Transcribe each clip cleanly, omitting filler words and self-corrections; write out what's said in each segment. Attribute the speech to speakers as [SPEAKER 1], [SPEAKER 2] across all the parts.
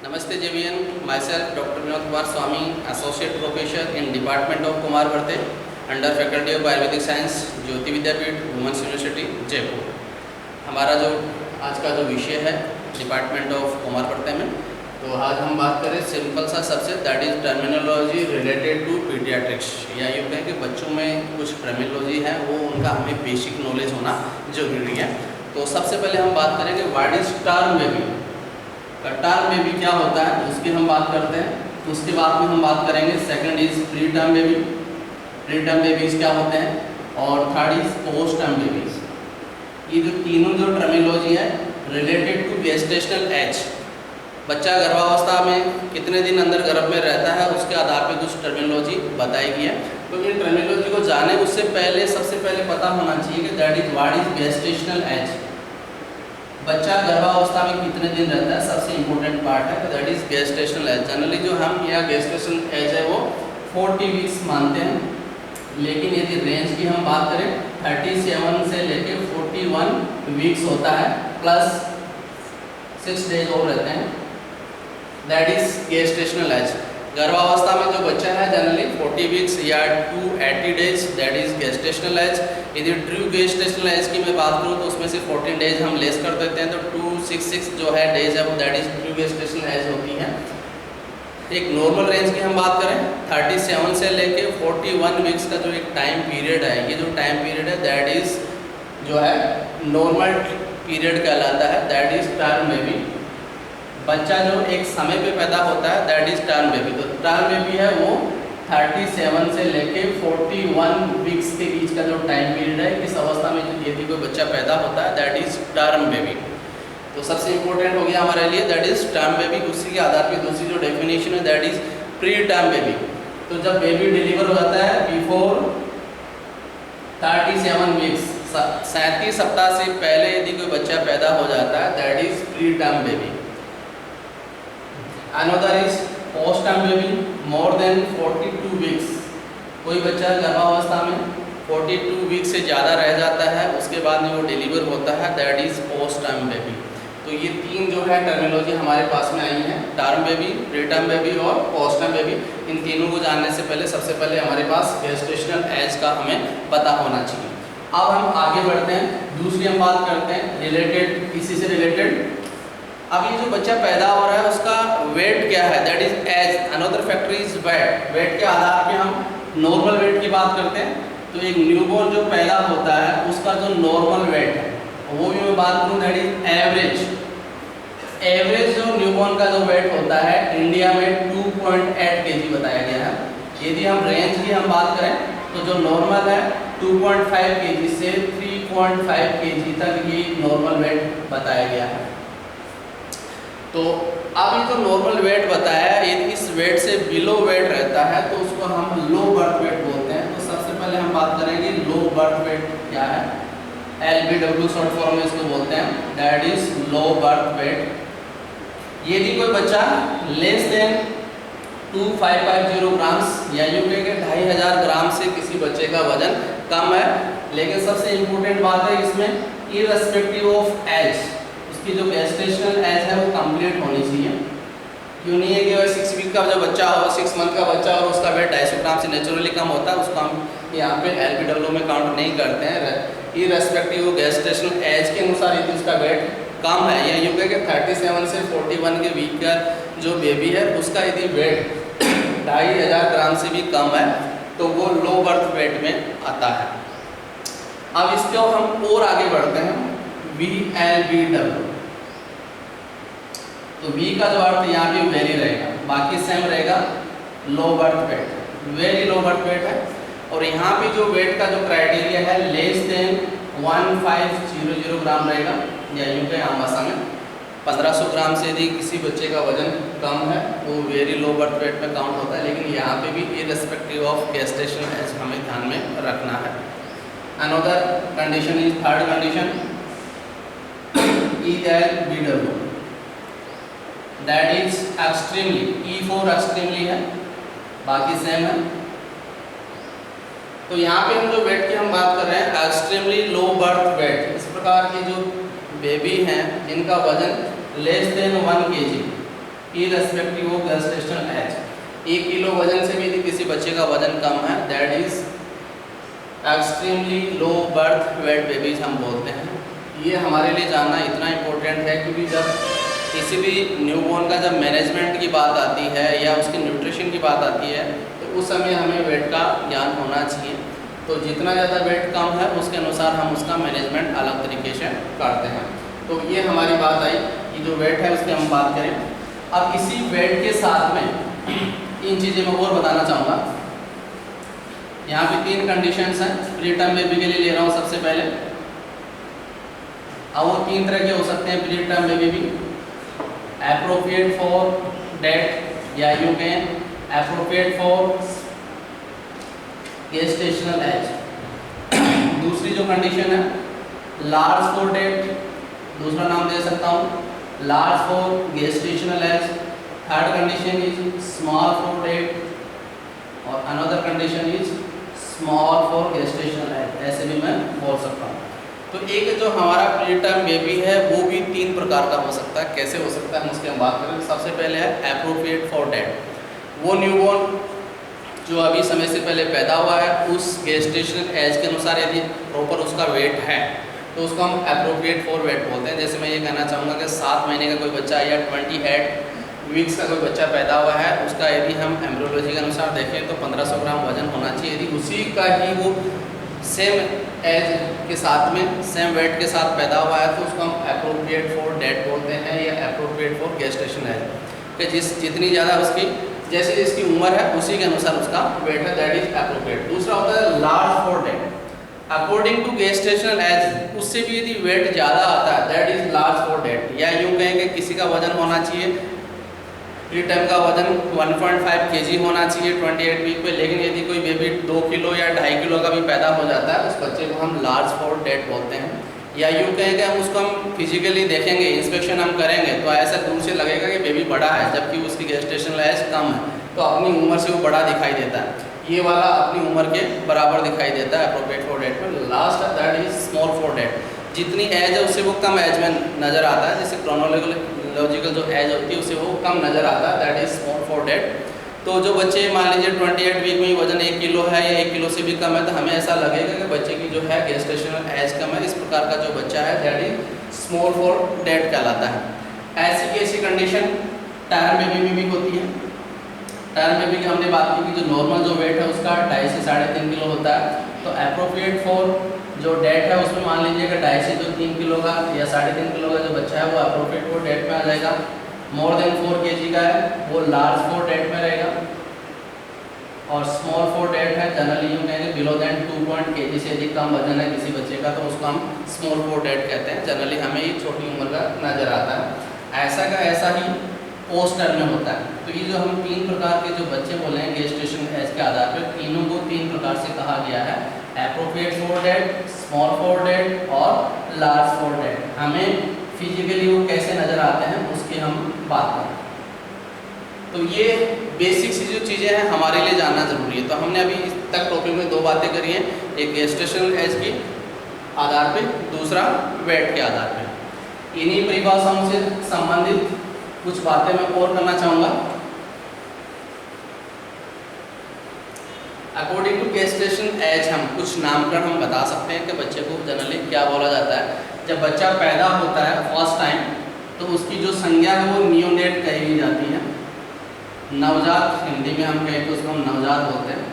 [SPEAKER 1] Namaste JVN, myself Dr. Vinod Kumar Swami, Associate Professor in Department of Kumar Bharte, under faculty of Ayurvedic science, Jyoti Vidyapeeth, women's university Jaipur. हमारा जो आज का जो विषय है डिपार्टमेंट ऑफ कुमार भट्टे में, तो आज हम बात करें सिंपल सा सबसे, that is terminology related to paediatrics. या यूँ कहें कि बच्चों में कुछ टर्मिनोलॉजी है वो उनका हमें बेसिक नॉलेज होना जरूरी है। तो सबसे पहले हम बात करेंगे what is term baby. Term baby क्या होता है उसकी हम बात करते हैं। उसके बाद में हम बात करेंगे second is pre term baby, pre term babies क्या होते हैं, और third is post term babies. ये जो तीनों जो टर्मिनोलॉजी है रिलेटेड टू गेस्टेशनल एज, बच्चा गर्भावस्था में कितने दिन अंदर गर्भ में रहता है उसके आधार पर कुछ टर्मिनोलॉजी बताई गई है। तो इन टर्मिनोलॉजी को जाने उससे पहले सबसे पहले पता होना चाहिए कि that is what is gestational age. बच्चा गर्भावस्था में कितने दिन रहता है सबसे इम्पोर्टेंट पार्ट है, that is gestational age. Generally जो हम यहाँ गेस्टेशनल एज है वो 40 वीक्स मानते हैं, लेकिन यदि रेंज की हम बात करें 37 से लेके 41 वीक्स होता है, प्लस 6 डेज और रहते हैं, दैट इज गेस्टेशनल एज। गर्भावस्था में जो बच्चा है जनरली 40 वीक्स या 280 days, that is gestational age. यदि ट्रू गेस्टेशनल एज की मैं बात करूँ तो उसमें से 14 डेज हम लेस कर देते हैं, तो 266 जो है डेज है वो that is true gestational age होती है। एक नॉर्मल रेंज की हम बात करें 37 से लेके 41 वीक्स का जो एक टाइम पीरियड है, ये जो टाइम पीरियड है दैट इज जो है नॉर्मल पीरियड कहलाता है, दैट इज टर्म बेबी। बच्चा जो एक समय पे पैदा होता है दैट इज टर्म बेबी। तो टर्म बेबी है वो 37 से लेके 41 वीक्स के बीच का जो टाइम पीरियड है, इस अवस्था में यदि कोई बच्चा पैदा होता है दैट इज टर्म बेबी। तो सबसे इम्पोर्टेंट हो गया हमारे लिए दैट इज टर्म बेबी। उसी के आधार पे दूसरी जो डेफिनेशन है that is pre term baby. तो जब बेबी डिलीवर हो जाता है बिफोर 37 वीक्स, 37 सप्ताह से पहले यदि कोई बच्चा पैदा हो जाता है that is pre term baby. Another is post term baby, more than 42 weeks. कोई बच्चा गर्भावस्था में 42 वीक्स से ज़्यादा रह जाता है उसके बाद में वो डिलीवर होता है, that is post term baby. तो ये तीन जो है टर्मिनोलॉजी हमारे पास में आई है, term baby, pre term baby और पोस्ट टर्म बेबी। इन तीनों को जानने से पहले सबसे पहले हमारे पास गेस्टेशनल एज का हमें पता होना चाहिए। अब हम आगे बढ़ते हैं, दूसरी हम बात करते हैं रिलेटेड, इसी से रिलेटेड। अब ये जो बच्चा पैदा हो रहा है उसका वेट क्या है, that is age. Another factor is weight. Weight के आधार पे हम नॉर्मल वेट की बात करते हैं। तो एक न्यूबॉर्न जो पैदा होता है उसका जो नॉर्मल वेट है वो भी मैं बात करूँ दैट इज एवरेज। एवरेज जो न्यूबॉर्न का जो वेट होता है इंडिया में 2.8 kg बताया गया है। यदि हम रेंज की हम बात करें तो जो नॉर्मल है 2.5 kg से 3.5 kg तक ये नॉर्मल वेट बताया गया है। तो अब ये जो नॉर्मल वेट बताया है यदि इस वेट से बिलो वेट रहता है तो उसको हम लो बर्थ वेट बोलते हैं। तो सबसे पहले हम बात करेंगे लो बर्थ वेट क्या है, LBW शॉर्ट फॉर्म में इसको बोलते हैं, that is low birth weight. यदि कोई बच्चा लेस देन 2550 ग्राम्स या यूँ कहें कि 2500 ग्राम से किसी बच्चे का वजन कम है, लेकिन सबसे इम्पोर्टेंट बात है इसमें इररेस्पेक्टिव ऑफ एज, उसकी जो गेस्टेशनल एज है वो कंप्लीट होनी चाहिए। क्यों नहीं है कि वह 6 वीक का जो बच्चा हो, 6 मंथ का बच्चा और उसका वेट 250 ग्राम से नेचुरली कम होता है, उसको हम यहाँ पे LBW में काउंट नहीं करते हैं। इररेस्पेक्टिव ऑफ गेस्टेशनल एज के अनुसार यदि उसका वेट कम है या यूँ कहें कि 37 से 41 के वीक का जो बेबी है उसका यदि वेट 2500 ग्राम से भी कम है तो वो लो बर्थ वेट में आता है। अब इसको हम और आगे बढ़ते हैं, VLBW। तो V का जो अर्थ यहाँ भी वेरी रहेगा, बाकी सेम रहेगा, low birth weight, very low birth weight है। और यहाँ पे जो वेट का जो क्राइटेरिया है लेस देन 1500 ग्राम रहेगा, या यूँ कहें आम भाषा में 1500 ग्राम से यदि किसी बच्चे का वजन कम है वो वेरी लो बर्थ वेट में काउंट होता है। लेकिन यहाँ पे भी इररेस्पेक्टिव ऑफ गेस्टेशनल एज हमें ध्यान में रखना है। Another condition is third condition ELBW, that is extremely, E for extremely है, बाकी सेम है। तो यहाँ पे हम जो वेट की हम बात कर रहे हैं एक्सट्रीमली लो बर्थ वेट, इस प्रकार की जो बेबी हैं जिनका वजन less than 1 kg, irrespective of gestational age. 1 kilo वजन से भी यदि किसी बच्चे का वजन कम है, that is extremely low birth weight babies हम बोलते हैं। ये हमारे लिए जानना इतना इम्पोर्टेंट है क्योंकि जब किसी भी न्यूबॉर्न का जब मैनेजमेंट की बात आती है या उसके न्यूट्रिशन की बात आती है तो उस समय हमें वेट का ज्ञान होना चाहिए। तो जितना ज़्यादा वेट कम है उसके अनुसार हम उसका मैनेजमेंट अलग तरीके से करते हैं। तो ये हमारी बात आई कि जो वेट है उसकी हम बात करें। अब इसी वेट के साथ में इन चीज़ें मैं और बताना चाहूँगा। यहाँ पे 3 कंडीशंस हैं प्री टर्म बेबी के लिए ले रहा हूँ सबसे पहले। अब वो 3 तरह के हो सकते हैं प्री टर्म बेबी भी, एप्रोप्रिएट फॉर डेट या you can appropriate for gestational as. दूसरी जो कंडीशन है लार्ज फॉर डेट, दूसरा नाम दे सकता हूँ large for gestational age. Third condition is small for date और another condition is small for gestational age, ऐसे भी मैं बोल सकता हूँ। तो एक जो हमारा प्री टर्म बेबी है वो भी 3 प्रकार का हो सकता है। कैसे हो सकता है उसकी हम बात करें। सबसे पहले है एप्रोप्रिएट फॉर डेट, वो न्यूबॉर्न जो अभी समय से पहले पैदा हुआ है उस गेस्टेशनल एज के अनुसार यदि प्रॉपर उसका वेट है तो उसको हम एप्रोप्रिएट फॉर वेट बोलते हैं। जैसे मैं ये कहना चाहूँगा कि 7 महीने का कोई बच्चा या 28 वीक्स का कोई बच्चा पैदा हुआ है, उसका यदि हम एम्ब्रियोलॉजी के अनुसार देखें तो 1500 ग्राम वजन होना चाहिए। यदि उसी का ही वो सेम एज के साथ में सेम वेट के साथ पैदा हुआ है तो उसको हम एप्रोप्रिएट फॉर डेट बोलते हैं या एप्रोप्रिएट फॉर गेस्टेशन एज, कि जितनी ज़्यादा उसकी जैसे इसकी उम्र है उसी के अनुसार उसका वेट है, दैट इज एप्रोप्रिएट। दूसरा होता है large for date, according to gestational age, उससे भी यदि वेट ज़्यादा आता है that is large for date. या यूँ कहें कि किसी का वजन होना चाहिए प्री टर्म का वजन 1.5 kg होना चाहिए 28 वीक पे, लेकिन यदि कोई बेबी 2 किलो या 2.5 किलो का भी पैदा हो जाता है उस बच्चे को हम लार्ज फॉर डेट बोलते हैं। या यूँ कहें कि हम उसको हम फिजिकली देखेंगे, इंस्पेक्शन हम करेंगे तो ऐसा दूर से लगेगा कि बेबी बड़ा है जबकि उसकी गेस्टेशनल एज कम है, तो अपनी उम्र से वो बड़ा दिखाई देता है। ये वाला अपनी उम्र के बराबर दिखाई देता है एप्रोप्रिएट फॉर डेट में। Last that is small for date, जितनी एज है उससे वो कम एज में नज़र आता है, जैसे क्रोनोलॉजिकल जो एज होती है उससे वो कम नज़र आता है, that is small for date. तो जो बच्चे मान लीजिए 28 वीक में वजन 1 किलो है या 1 किलो से भी कम है तो हमें ऐसा लगेगा कि बच्चे की जो है गेस्टेशनल एज कम है, इस प्रकार का जो बच्चा है that is small for date कहलाता है। ऐसी की ऐसी कंडीशन टर्म बेबी में भी होती है। टर्म बेबी की हमने बात की कि जो नॉर्मल जो वेट है उसका 2.5 से 3.5 किलो होता है, तो एप्रोप्रिएट फॉर जो डेट है उसमें मान लीजिए कि 2.5 से जो 3 किलो का या 3.5 किलो का जो बच्चा है वो एप्रोप्रिएट फॉर डेट में आ जाएगा। मोर देन 4 kg का है वो लार्ज फॉर डेट में रहेगा, और स्मॉल फॉर डेट है जनरली यूँ कहेंगे बिलो देन 2 kg से अधिक कम वजन है किसी बच्चे का तो उसको हम स्मॉल फॉर डेट कहते हैं। जनरली हमें ये छोटी उम्र का नज़र आता है। ऐसा का ऐसा ही पोस्ट टर्म में होता है। तो ये जो हम 3 प्रकार के जो बच्चे बोले हैं गेस्टेशन एज के आधार पर, तीनों को 3 प्रकार से कहा गया है, appropriate for date, small for date और लार्ज फॉर डेट। हमें फिजिकली वो कैसे नज़र आते हैं उसकी हम बात करें तो ये बेसिक सी जो चीज़ें हैं हमारे लिए जानना ज़रूरी है। तो हमने अभी इस तक टॉपिक में 2 बातें करी हैं, एक गेस्टेशनल एज की आधार पे, दूसरा वेट के आधार पे। इन्हीं परिभाषाओं से संबंधित कुछ बातें मैं और करना चाहूँगा। अकॉर्डिंग टू गेस्टेशन एज हम कुछ नामकरण हम बता सकते हैं कि बच्चे को जनरली क्या बोला जाता है। जब बच्चा पैदा होता है फर्स्ट टाइम तो उसकी जो संज्ञा है वो नियोनेट कही जाती है। नवजात, हिंदी में हम कहें तो उसको हम नवजात बोलते हैं।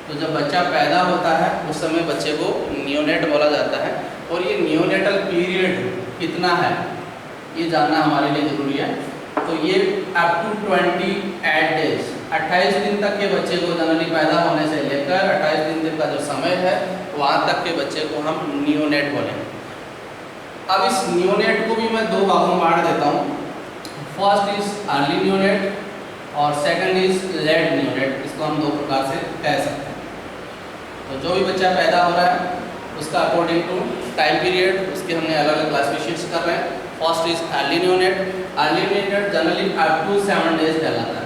[SPEAKER 1] तो जब बच्चा पैदा होता है उस समय बच्चे को नियोनेट बोला जाता है, और ये नियोनेटल पीरियड कितना है ये जानना हमारे लिए ज़रूरी है। तो ये अप टू 28 डेज, 28 दिन तक के बच्चे को जनरली पैदा होने से लेकर 28 दिन तक का जो समय है वहाँ तक के बच्चे को हम नियोनेट बोलेंगे। अब इस नियोनेट को भी मैं 2 भागों में बांट देता हूँ। फर्स्ट इज अर्ली नियोनेट और सेकंड इज लेट नियोनेट। इसको हम 2 प्रकार से कह सकते हैं। तो जो भी बच्चा पैदा हो रहा है उसका अकॉर्डिंग टू टाइम पीरियड उसके हमने अलग अलग क्लासिफिकेशन कर रहे हैं। First is early neonate. Early neonate generally up to 7 days कहलाता है।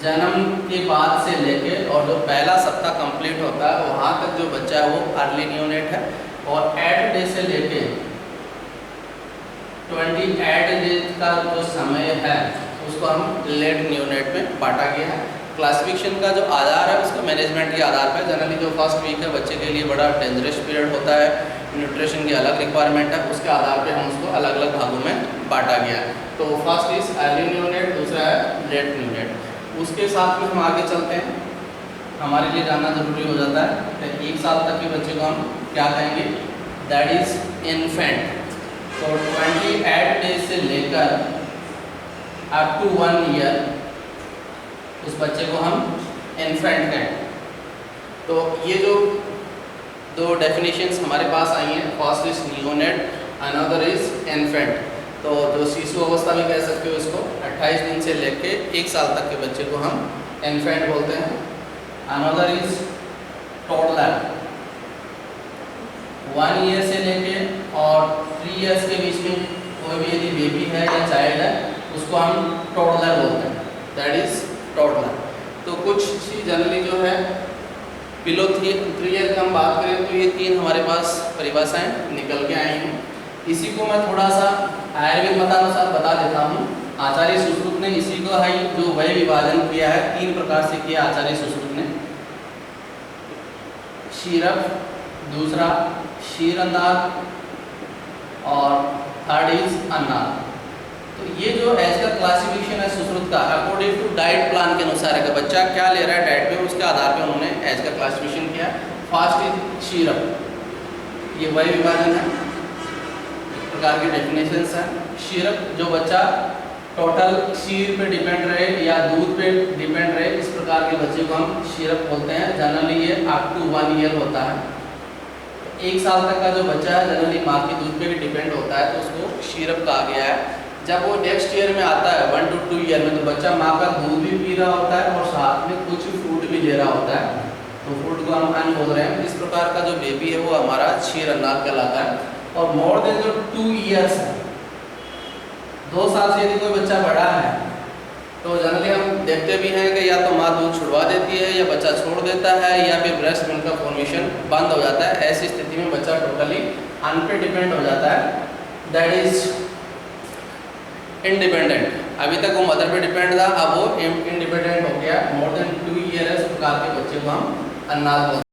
[SPEAKER 1] जन्म के बाद से लेके और जो पहला सप्ताह कंप्लीट होता है वहाँ तक जो बच्चा है वो अर्ली नियोनेट है, और 8 डेज से लेके 28 डेज का जो समय है उसको हम लेट न्यूनेट में बांटा गया है। क्लासिफिकेशन का जो आधार है उसका मैनेजमेंट के आधार पर, जनरली जो फर्स्ट वीक है बच्चे के लिए बड़ा डेंजरस पीरियड होता है, न्यूट्रिशन की अलग रिक्वायरमेंट है, उसके आधार पे हम उसको अलग अलग भागों में बांटा गया है। तो फर्स्ट इज अर्ली न्यूनेट, दूसरा है लेट न्यूनेट। उसके साथ में हम आगे चलते हैं, हमारे लिए जानना जरूरी हो जाता है कि 1 साल तक के बच्चे को हम क्या कहेंगे, दैट इज इन्फेंट। तो 28 डेज से लेकर अप टू 1 ईयर उस बच्चे को हम इन्फेंट कहें। तो ये जो दो डेफिनेशंस हमारे पास आई हैं, first is neonate, another is infant. तो जो शिशु अवस्था भी कह सकते हो इसको, 28 दिन से लेके 1 साल तक के बच्चे को हम इन्फेंट बोलते हैं। अनदर इज टोडलर, 1 ईयर से लेके और 3 इयर्स के बीच में कोई भी यदि बेबी है या चाइल्ड है उसको हम टोडलर बोलते हैं, दैट इज टोडलर। तो कुछ सी जनरली जो है बिलो 3 ईयर की हम बात करें तो ये 3 हमारे पास परिभाषाएं निकल के आई हैं। इसी को मैं थोड़ा सा आयुर्वेद मतानुसार बता देता हूँ। आचार्य सुश्रुत ने इसी को है जो वह विभाजन किया है 3 प्रकार से किया आचार्य सुश्रुत ने, शीरक, दूसरा शीरनाद और थर्ड इज अन्नाद। तो ये जो एज का क्लासिफिकेशन है सुश्रुत का, अकॉर्डिंग टू डाइट प्लान के अनुसार है कि बच्चा क्या ले रहा है डाइट पे, उसके आधार पे उन्होंने एज का क्लासिफिकेशन किया। फर्स्ट इज शीरक, ये वही विभाजन है, एक प्रकार की डेफिनेशंस है। शीरक जो बच्चा टोटल शीर पे डिपेंड रहे या दूध पे डिपेंड रहे, इस प्रकार के बच्चे को हम शीरक बोलते हैं। जनरली ये अप टू 1 ईयर होता है। 1 साल तक का जो बच्चा है जनरली माँ के दूध पे भी डिपेंड होता है, तो उसको शीरक कहा गया है। जब वो नेक्स्ट ईयर में आता है 1 to 2 ईयर में, तो बच्चा माँ का दूध भी पी रहा होता है और साथ में कुछ फूड भी ले रहा होता है, तो फूड को हम अन्न बोल रहे हैं। इस प्रकार का जो बेबी है वो हमारा क्षीर अन्नाद कहलाता है। और मोर देन जो 2 ईयर्स है, 2 साल से यदि कोई बच्चा बड़ा है तो जनरली हम देखते भी हैं कि या तो माँ दूध छुड़वा देती है या बच्चा छोड़ देता है या फिर ब्रेस्ट मिल्क का फॉर्मेशन बंद हो जाता है। ऐसी स्थिति में बच्चा टोटली अन्न पे डिपेंड हो जाता है, दैट इज इंडिपेंडेंट। अभी तक वो मदर पे डिपेंड था, अब वो इंडिपेंडेंट हो गया। मोर देन 2 ईयर इस प्रकार के बच्चे को हम अन्नाद बोलते हैं।